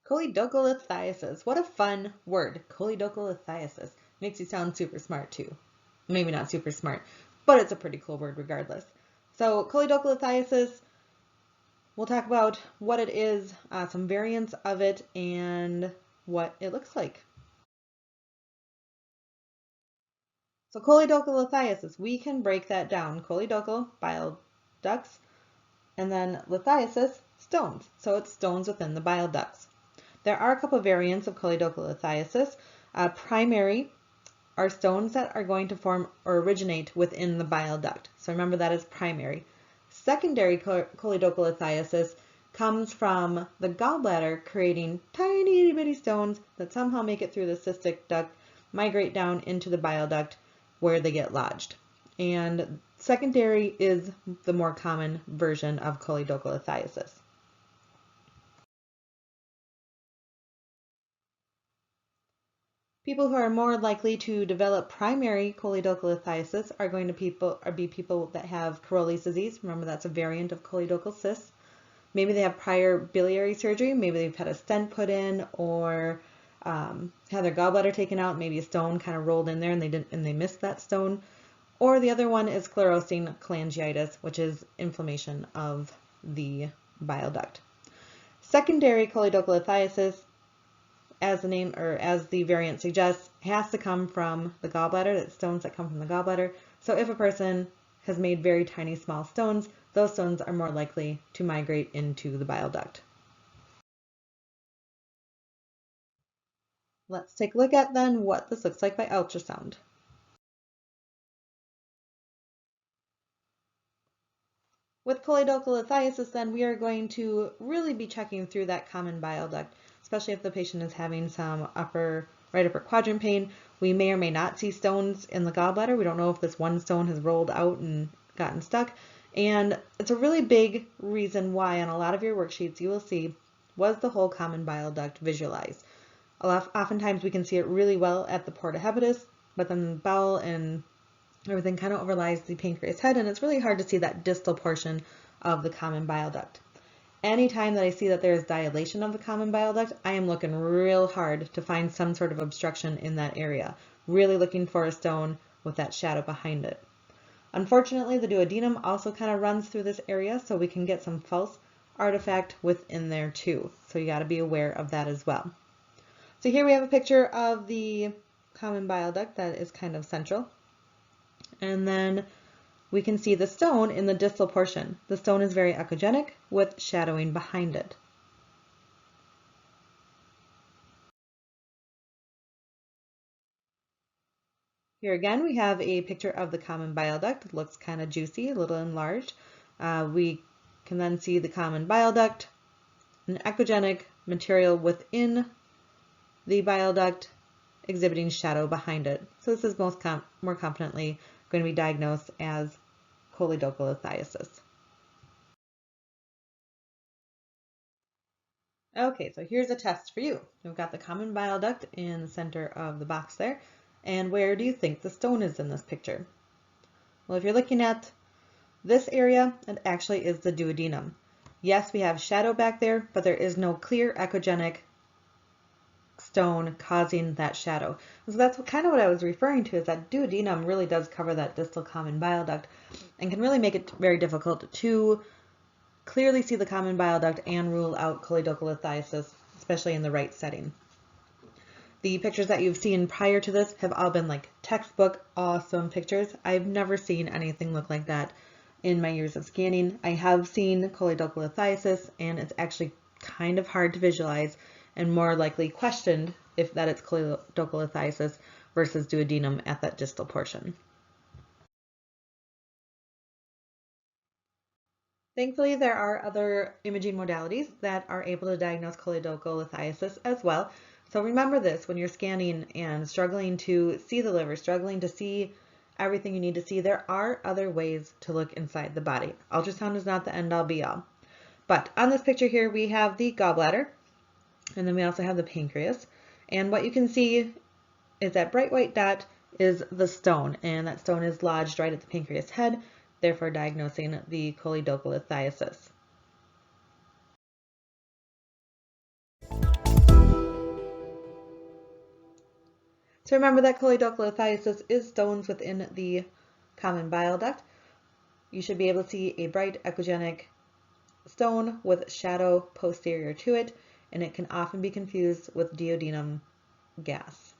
Choledochalithiasis. What a fun word. Choledochalithiasis. Makes you sound super smart too. Maybe not super smart, but it's a pretty cool word regardless. So choledochalithiasis, we'll talk about what it is, some variants of it, and what it looks like. So choledochalithiasis, we can break that down. Choledochal, bile ducts, and then lithiasis, stones. So it's stones within the bile ducts. There are a couple of variants of choledochalithiasis. Primary are stones that are going to form or originate within the bile duct. So remember that is primary. Secondary choledochalithiasis comes from the gallbladder creating tiny itty bitty stones that somehow make it through the cystic duct, migrate down into the bile duct where they get lodged. And secondary is the more common version of choledochalithiasis. People who are more likely to develop primary choledochalithiasis are going to be people that have Caroli's disease. Remember, that's a variant of choledochal cysts. Maybe they have prior biliary surgery. Maybe they've had a stent put in, or had their gallbladder taken out. Maybe a stone kind of rolled in there and they missed that stone. Or the other one is sclerosing cholangitis, which is inflammation of the bile duct. Secondary choledochalithiasis, as the name or as the variant suggests, has to come from the gallbladder. That's stones that come from the gallbladder. So if a person has made very tiny small stones, those stones are more likely to migrate into the bile duct. Let's take a look at then what this looks like by ultrasound. With choledochalithiasis, then we are going to really be checking through that common bile duct, especially if the patient is having some right upper quadrant pain. We may or may not see stones in the gallbladder. We don't know if this one stone has rolled out and gotten stuck. And it's a really big reason why on a lot of your worksheets you will see, was the whole common bile duct visualized? Oftentimes we can see it really well at the porta hepatis, but then the bowel and everything kind of overlies the pancreas head, and it's really hard to see that distal portion of the common bile duct. Anytime that I see that there is dilation of the common bile duct, I am looking real hard to find some sort of obstruction in that area, really looking for a stone with that shadow behind it. Unfortunately, the duodenum also kind of runs through this area, so we can get some false artifact within there too. So you got to be aware of that as well. So here we have a picture of the common bile duct that is kind of central. And then we can see the stone in the distal portion. The stone is very echogenic with shadowing behind it. Here again, we have a picture of the common bile duct. It looks kind of juicy, a little enlarged. We can then see the common bile duct, an echogenic material within the bile duct exhibiting shadow behind it. So this is more confidently going to be diagnosed as choledochalithiasis. Okay, so here's a test for you. We've got the common bile duct in the center of the box there. And where do you think the stone is in this picture? Well, if you're looking at this area, it actually is the duodenum. Yes, we have shadow back there, but there is no clear echogenic stone causing that shadow. So that's kind of what I was referring to, is that duodenum really does cover that distal common bile duct and can really make it very difficult to clearly see the common bile duct and rule out choledochalithiasis, especially in the right setting. The pictures that you've seen prior to this have all been like textbook awesome pictures. I've never seen anything look like that in my years of scanning. I have seen choledochalithiasis, and it's actually kind of hard to visualize and more likely questioned if that it's choledochalithiasis versus duodenum at that distal portion. Thankfully, there are other imaging modalities that are able to diagnose choledochalithiasis as well. So remember this when you're scanning and struggling to see the liver, struggling to see everything you need to see, there are other ways to look inside the body. Ultrasound is not the end-all be-all. But on this picture here, we have the gallbladder, and then we also have the pancreas. And what you can see is that bright white dot is the stone, and that stone is lodged right at the pancreas head, therefore diagnosing the choledochalithiasis. So remember that choledochalithiasis is stones within the common bile duct. You should be able to see a bright echogenic stone with shadow posterior to it, and it can often be confused with duodenum gas.